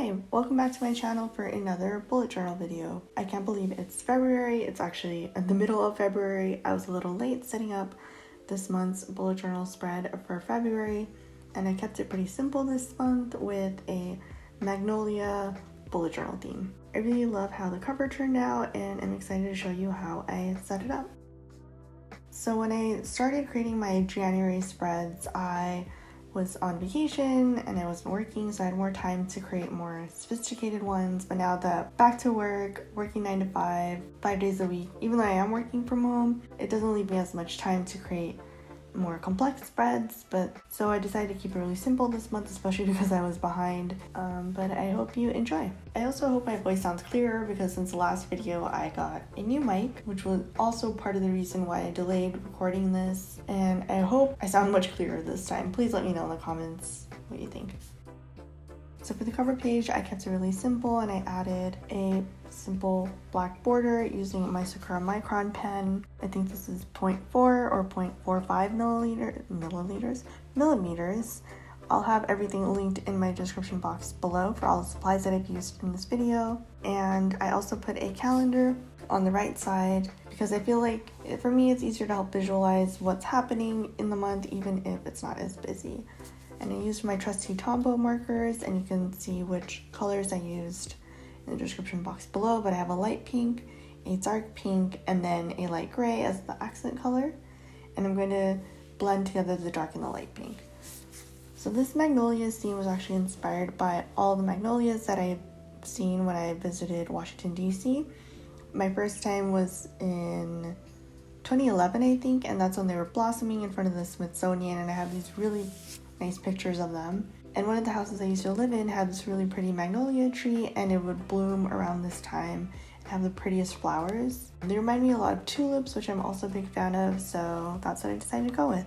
Hi, welcome back to my channel for another bullet journal video. I can't believe it's February. It's actually in the middle of February. I was a little late setting up this month's bullet journal spread for February, and I kept it pretty simple this month with a magnolia bullet journal theme. I really love how the cover turned out, and I'm excited to show you how I set it up. So when I started creating my January spreads, I was on vacation and I wasn't working, so I had more time to create more sophisticated ones. But now that back to work, working 9 to 5 days a week, even though I am working from home, it doesn't leave me as much time to create more complex spreads. But so I decided to keep it really simple this month, especially because I was behind. But I hope you enjoy. I also hope my voice sounds clearer, because since the last video I got a new mic, which was also part of the reason why I delayed recording this, and I hope I sound much clearer this time. Please let me know in the comments what you think. So for the cover page, I kept it really simple, and I added a simple black border using my Sakura Micron pen. I think this is 0.4 or 0.45 millimeters. I'll have everything linked in my description box below for all the supplies that I've used in this video. And I also put a calendar on the right side because I feel like for me it's easier to help visualize what's happening in the month, even if it's not as busy. And I used my trusty Tombow markers, and you can see which colors I used in the description box below, but I have a light pink, a dark pink, and then a light gray as the accent color. And I'm going to blend together the dark and the light pink. So this magnolias theme was actually inspired by all the magnolias that I've seen when I visited Washington D.C. My first time was in 2011, I think, and that's when they were blossoming in front of the Smithsonian, and I have these really nice pictures of them. And one of the houses I used to live in had this really pretty magnolia tree, and it would bloom around this time and have the prettiest flowers. They remind me a lot of tulips, which I'm also a big fan of, so that's what I decided to go with.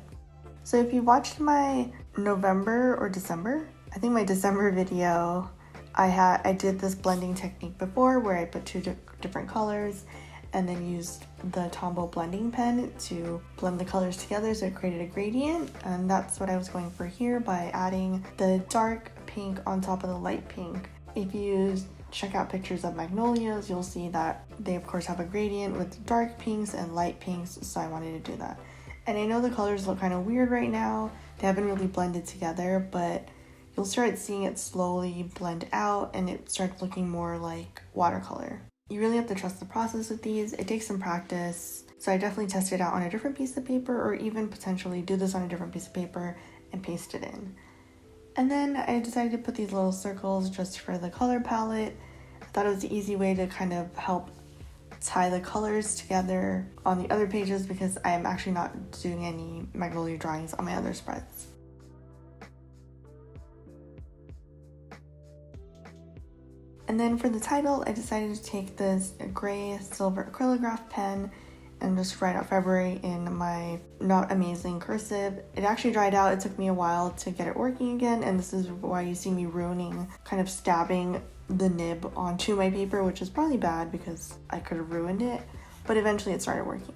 So if you watched my November or December, I think my December video, I did this blending technique before where I put two different colors and then used the Tombow blending pen to blend the colors together so it created a gradient. And that's what I was going for here by adding the dark pink on top of the light pink. If you check out pictures of magnolias, you'll see that they of course have a gradient with dark pinks and light pinks, so I wanted to do that. And I know the colors look kind of weird right now. They haven't really blended together, but you'll start seeing it slowly blend out and it starts looking more like watercolor. You really have to trust the process with these. It takes some practice. So I definitely test it out on a different piece of paper, or even potentially do this on a different piece of paper and paste it in. And then I decided to put these little circles just for the color palette. I thought it was the easy way to kind of help tie the colors together on the other pages, because I am actually not doing any magnolia drawings on my other spreads. And then for the title, I decided to take this gray silver acrylograph pen and just write out February in my not amazing cursive. It actually dried out. It took me a while to get it working again, and this is why you see me ruining, kind of stabbing the nib onto my paper, which is probably bad because I could have ruined it, but eventually it started working.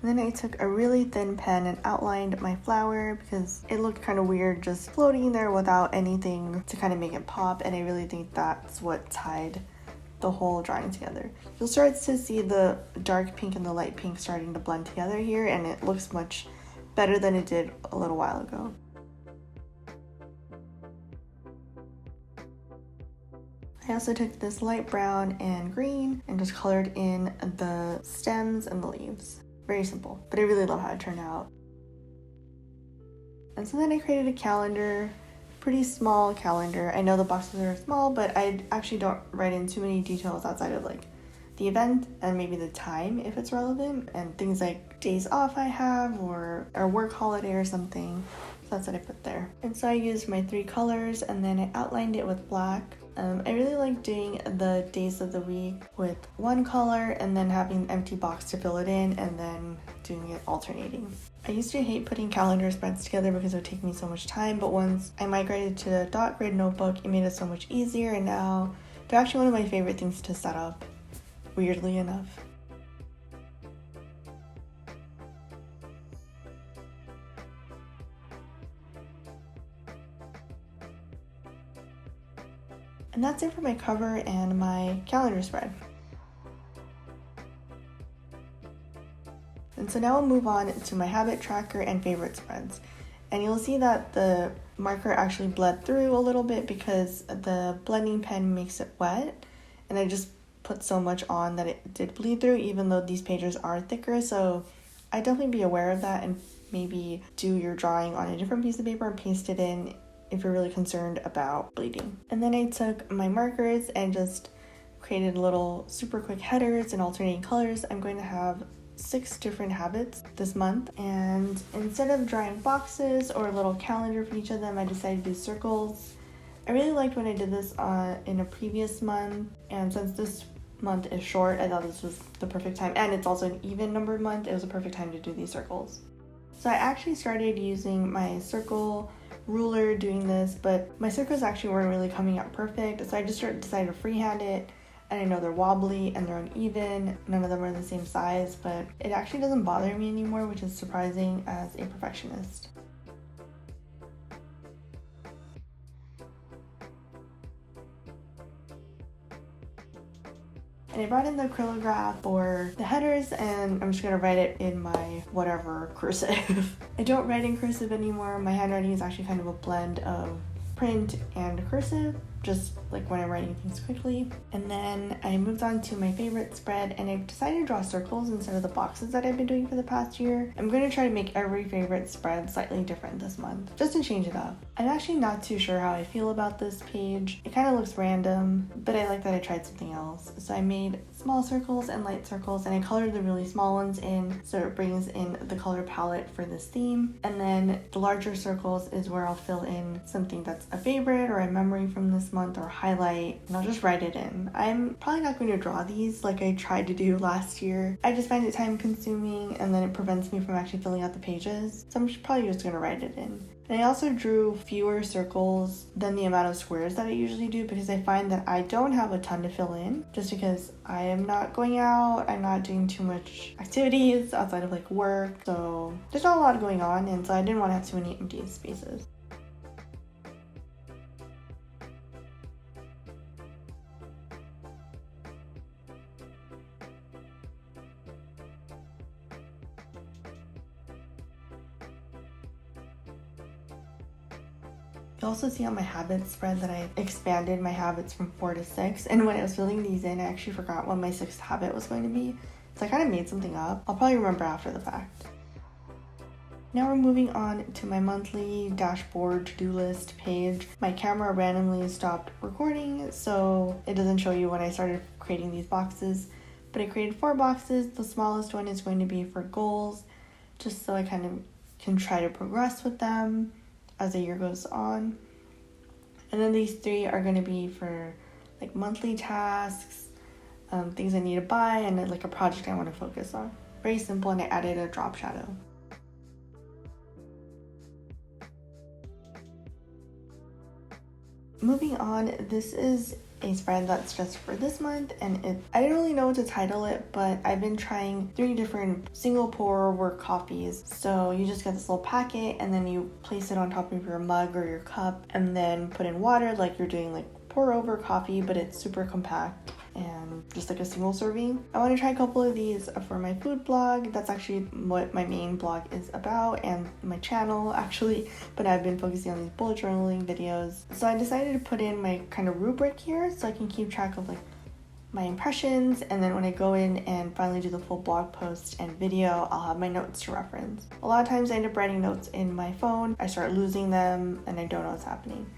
And then I took a really thin pen and outlined my flower because it looked kind of weird just floating there without anything to kind of make it pop, and I really think that's what tied the whole drawing together. You'll start to see the dark pink and the light pink starting to blend together here, and it looks much better than it did a little while ago. I also took this light brown and green and just colored in the stems and the leaves. Very simple, but I really love how it turned out. And so then I created a calendar, pretty small calendar. I know the boxes are small, but I actually don't write in too many details outside of like the event and maybe the time if it's relevant, and things like days off I have or a work holiday or something. So that's what I put there. And so I used my 3 colors and then I outlined it with black. I really like doing the days of the week with one color and then having an empty box to fill it in, and then doing it alternating. I used to hate putting calendar spreads together because it would take me so much time, but once I migrated to the dot grid notebook, it made it so much easier, and now they're actually one of my favorite things to set up, weirdly enough. And that's it for my cover and my calendar spread. And so now we'll move on to my habit tracker and favorite spreads. And you'll see that the marker actually bled through a little bit because the blending pen makes it wet. And I just put so much on that it did bleed through, even though these pages are thicker. So I'd definitely be aware of that and maybe do your drawing on a different piece of paper and paste it in if you're really concerned about bleeding. And then I took my markers and just created little super quick headers in alternating colors. I'm going to have 6 different habits this month, and instead of drawing boxes or a little calendar for each of them, I decided to do circles. I really liked when I did this in a previous month, and since this month is short, I thought this was the perfect time, and it's also an even numbered month, it was a perfect time to do these circles. So I actually started using my circle ruler doing this, but my circles actually weren't really coming out perfect, so I just decided to freehand it. And I know they're wobbly and they're uneven, none of them are the same size, but it actually doesn't bother me anymore, which is surprising as a perfectionist. And I brought in the acrylograph for the headers, and I'm just gonna write it in my whatever cursive. I don't write in cursive anymore. My handwriting is actually kind of a blend of print and cursive, just like when I'm writing things quickly. And then I moved on to my favorite spread, and I decided to draw circles instead of the boxes that I've been doing for the past year. I'm going to try to make every favorite spread slightly different this month, just to change it up. I'm actually not too sure how I feel about this page. It kind of looks random, but I like that I tried something else. So I made small circles and light circles, and I colored the really small ones in so it brings in the color palette for this theme. And then the larger circles is where I'll fill in something that's a favorite or a memory from this month or highlight, and I'll just write it in. I'm probably not going to draw these like I tried to do last year. I just find it time consuming, and then it prevents me from actually filling out the pages, so I'm probably just going to write it in. And I also drew fewer circles than the amount of squares that I usually do because I find that I don't have a ton to fill in just because I am not going out, I'm not doing too much activities outside of like work, so there's not a lot going on, and so I didn't want to have too many empty spaces. You also see on my habits spread that I expanded my habits from 4 to 6, and when I was filling these in, I actually forgot what my 6th habit was going to be, so I kind of made something up. I'll probably remember after the fact. Now we're moving on to my monthly dashboard to-do list page. My camera randomly stopped recording, so it doesn't show you when I started creating these boxes, but I created 4 boxes. The smallest one is going to be for goals, just so I kind of can try to progress with them as the year goes on. And then these 3 are going to be for like monthly tasks, things I need to buy, and like a project I want to focus on. Very simple, and I added a drop shadow. Moving on, this is a spread that's just for this month, and I didn't really know what to title it, but I've been trying 3 different single pour work coffees. So you just get this little packet, and then you place it on top of your mug or your cup, and then put in water like you're doing like pour over coffee, but it's super compact and just like a single serving. I want to try a couple of these for my food blog. That's actually what my main blog is about, and my channel actually, but I've been focusing on these bullet journaling videos. So I decided to put in my kind of rubric here so I can keep track of like my impressions, and then when I go in and finally do the full blog post and video, I'll have my notes to reference. A lot of times I end up writing notes in my phone, I start losing them, and I don't know what's happening.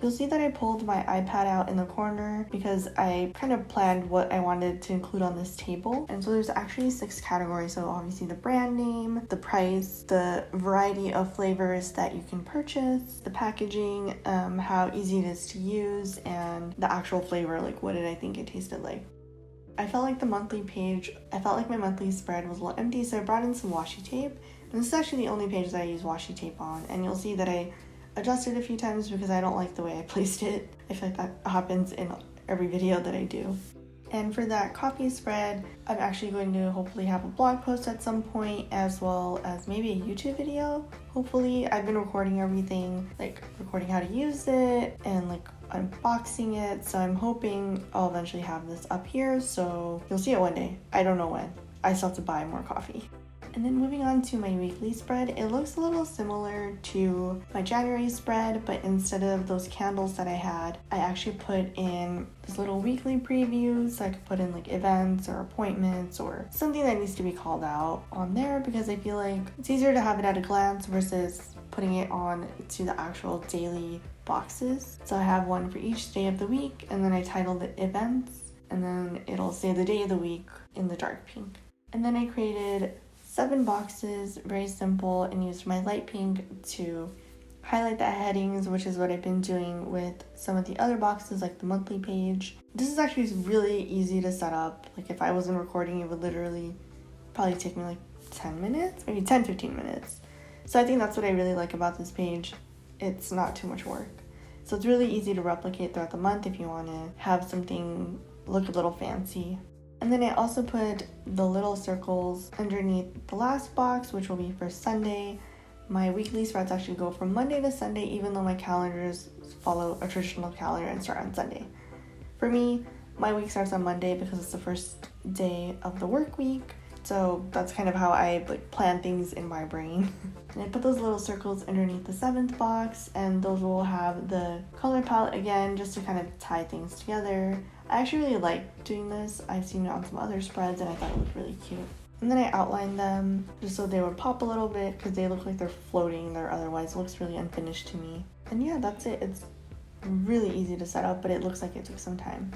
You'll see that I pulled my iPad out in the corner because I kind of planned what I wanted to include on this table. And so there's actually 6 categories. So obviously the brand name, the price, the variety of flavors that you can purchase, the packaging, how easy it is to use, and the actual flavor, like what did I think it tasted like. I felt like my monthly spread was a little empty, so I brought in some washi tape. And this is actually the only page that I use washi tape on. And you'll see that I adjusted a few times because I don't like the way I placed it. I feel like that happens in every video that I do. And for that coffee spread, I'm actually going to hopefully have a blog post at some point, as well as maybe a YouTube video. Hopefully, I've been recording everything, like recording how to use it and like unboxing it. So I'm hoping I'll eventually have this up here. So you'll see it one day. I don't know when. I still have to buy more coffee. And then moving on to my weekly spread, it looks a little similar to my January spread, but instead of those candles that I had, I actually put in this little weekly preview, so I could put in like events or appointments or something that needs to be called out on there, because I feel like it's easier to have it at a glance versus putting it on to the actual daily boxes. So I have one for each day of the week, and then I titled it events, and then it'll say the day of the week in the dark pink. And then I created 7 boxes, very simple, and used my light pink to highlight the headings, which is what I've been doing with some of the other boxes, like the monthly page. This is actually really easy to set up. Like if I wasn't recording, it would literally probably take me like 10 minutes, maybe 10-15 minutes. So I think that's what I really like about this page. It's not too much work. So it's really easy to replicate throughout the month if you want to have something look a little fancy. And then I also put the little circles underneath the last box, which will be for Sunday. My weekly spreads actually go from Monday to Sunday, even though my calendars follow a traditional calendar and start on Sunday. For me, my week starts on Monday because it's the first day of the work week. So that's kind of how I plan things in my brain. And I put those little circles underneath the 7th box, and those will have the color palette again, just to kind of tie things together. I actually really like doing this. I've seen it on some other spreads and I thought it looked really cute. And then I outlined them just so they would pop a little bit because they look like they're floating there, otherwise it looks really unfinished to me. And yeah, that's it. It's really easy to set up, but it looks like it took some time.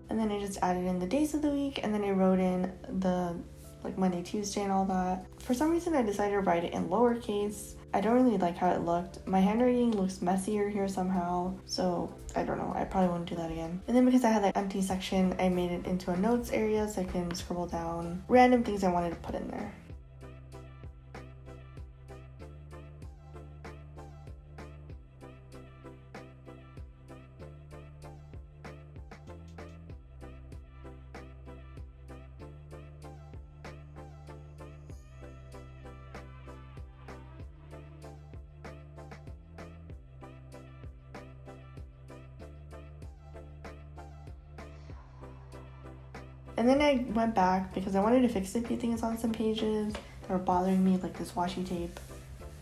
And then I just added in the days of the week, and then I wrote in the Monday, Tuesday, and all that. For some reason, I decided to write it in lowercase. I don't really like how it looked. My handwriting looks messier here somehow, so I don't know. I probably won't do that again. And then because I had that empty section, I made it into a notes area so I can scribble down random things I wanted to put in there. And then I went back because I wanted to fix a few things on some pages that were bothering me, like this washi tape.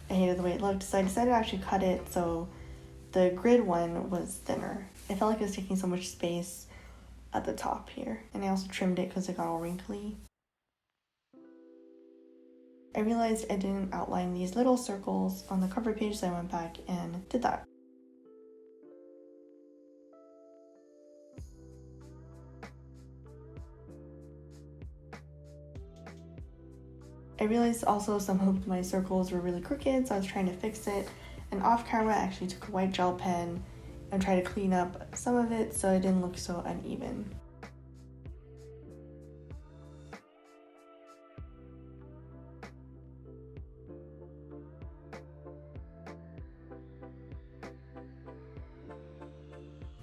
I hated the way it looked, so I decided to actually cut it so the grid one was thinner. I felt like it was taking so much space at the top here. And I also trimmed it because it got all wrinkly. I realized I didn't outline these little circles on the cover page, so I went back and did that. I realized also some of my circles were really crooked, so I was trying to fix it. And off camera, I actually took a white gel pen and tried to clean up some of it so it didn't look so uneven.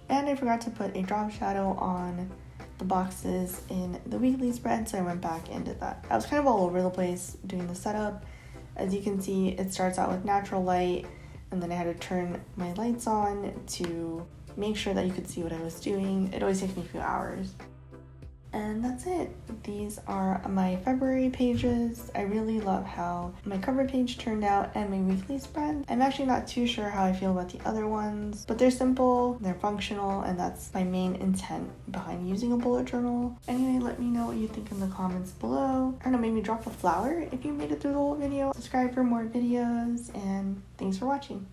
And I forgot to put a drop shadow on the boxes in the weekly spread, so I went back and did that. I was kind of all over the place doing the setup. As you can see, it starts out with natural light, and then I had to turn my lights on to make sure that you could see what I was doing. It always takes me a few hours. And that's it. These are my February pages. I really love how my cover page turned out and my weekly spread. I'm actually not too sure how I feel about the other ones, but they're simple, they're functional, and that's my main intent behind using a bullet journal. Anyway, let me know what you think in the comments below. I don't know, maybe drop a flower if you made it through the whole video. Subscribe for more videos, and thanks for watching.